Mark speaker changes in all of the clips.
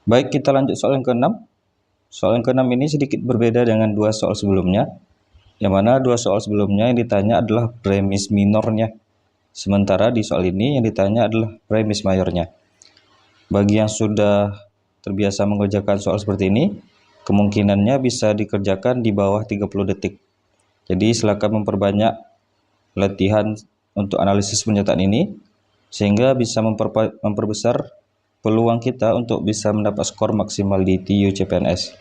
Speaker 1: Baik, kita lanjut soal yang keenam. Soal yang keenam ini sedikit berbeda dengan dua soal sebelumnya, yang mana dua soal sebelumnya yang ditanya adalah premis minornya, sementara di soal ini yang ditanya adalah premis mayornya. Bagi yang sudah terbiasa mengerjakan soal seperti ini, kemungkinannya bisa dikerjakan di bawah 30 detik. Jadi silakan memperbanyak latihan untuk analisis pernyataan ini, sehingga bisa memperbesar peluang kita untuk bisa mendapat skor maksimal di TU CPNS.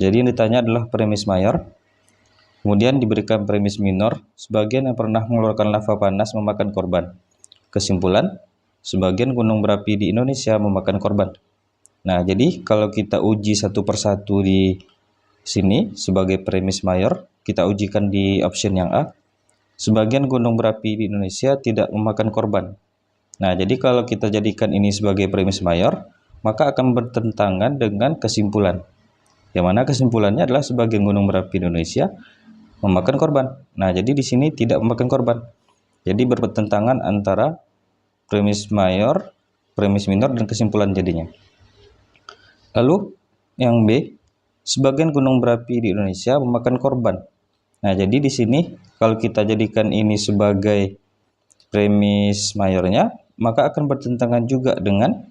Speaker 1: Jadi yang ditanya adalah premis mayor, kemudian diberikan premis minor, sebagian yang pernah mengeluarkan lava panas memakan korban. Kesimpulan, sebagian gunung berapi di Indonesia memakan korban. Nah, jadi kalau kita uji satu persatu di sini sebagai premis mayor, kita ujikan di option yang A, sebagian gunung berapi di Indonesia tidak memakan korban. Nah, jadi kalau kita jadikan ini sebagai premis mayor, maka akan bertentangan dengan kesimpulan. Yang mana kesimpulannya adalah sebagian gunung berapi di Indonesia memakan korban. Nah, jadi di sini tidak memakan korban. Jadi bertentangan antara premis mayor, premis minor, dan kesimpulan jadinya. Lalu yang B, sebagian gunung berapi di Indonesia memakan korban. Nah, jadi di sini kalau kita jadikan ini sebagai premis mayornya, maka akan bertentangan juga dengan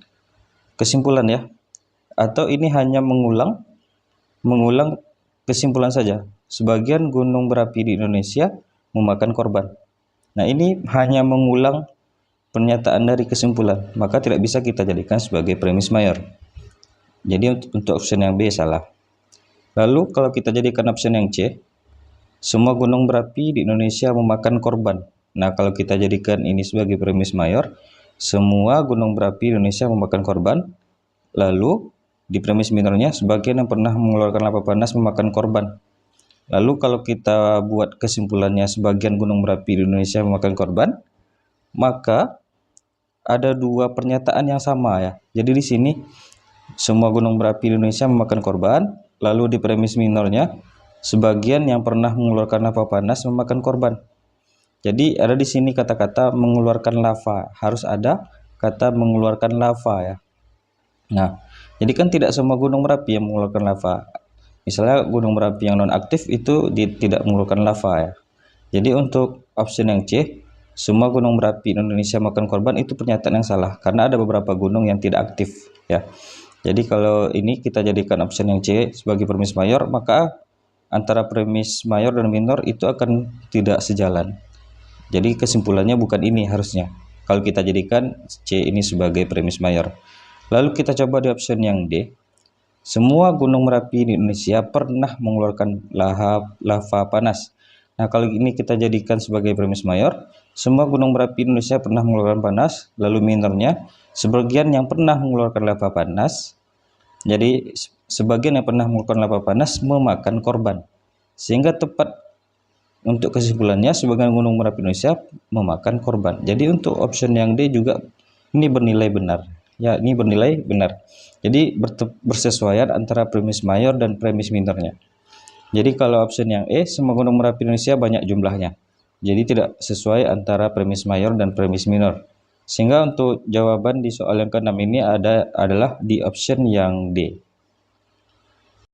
Speaker 1: kesimpulan ya. Atau ini hanya mengulang kesimpulan saja. Sebagian gunung berapi di Indonesia memakan korban. Nah, ini hanya mengulang pernyataan dari kesimpulan, maka tidak bisa kita jadikan sebagai premis mayor. Jadi untuk option yang B salah. Lalu kalau kita jadikan option yang C, semua gunung berapi di Indonesia memakan korban. Nah, kalau kita jadikan ini sebagai premis mayor, semua gunung berapi di Indonesia memakan korban. Lalu di premis minornya, sebagian yang pernah mengeluarkan lava panas memakan korban. Lalu kalau kita buat kesimpulannya sebagian gunung berapi di Indonesia memakan korban, maka ada dua pernyataan yang sama ya. Jadi di sini semua gunung berapi di Indonesia memakan korban, lalu di premis minornya sebagian yang pernah mengeluarkan lava panas memakan korban. Jadi ada di sini kata-kata mengeluarkan lava, harus ada kata mengeluarkan lava ya. Nah, jadi kan tidak semua gunung berapi yang mengeluarkan lava. Misalnya gunung berapi yang non aktif itu tidak mengeluarkan lava ya. Jadi untuk option yang C, semua gunung berapi Indonesia makan korban, itu pernyataan yang salah karena ada beberapa gunung yang tidak aktif ya. Jadi kalau ini kita jadikan option yang C sebagai premis mayor, maka antara premis mayor dan minor itu akan tidak sejalan. Jadi kesimpulannya bukan ini harusnya. Kalau kita jadikan C ini sebagai premis mayor. Lalu kita coba di option yang D. Semua gunung berapi di Indonesia pernah mengeluarkan lava panas. Nah, kalau ini kita jadikan sebagai premis mayor, semua gunung berapi Indonesia pernah mengeluarkan panas, lalu minornya, sebagian yang pernah mengeluarkan lava panas, jadi sebagian yang pernah mengeluarkan lava panas memakan korban. Sehingga tepat untuk kesimpulannya, sebagian gunung berapi Indonesia memakan korban. Jadi untuk option yang D juga ini bernilai benar. Ya, ini bernilai benar. Jadi bersesuaian antara premis mayor dan premis minornya. Jadi kalau option yang E, semua gunung berapi Indonesia banyak jumlahnya. Jadi tidak sesuai antara premis mayor dan premis minor. Sehingga untuk jawaban di soal yang ke-6 ini adalah di option yang D.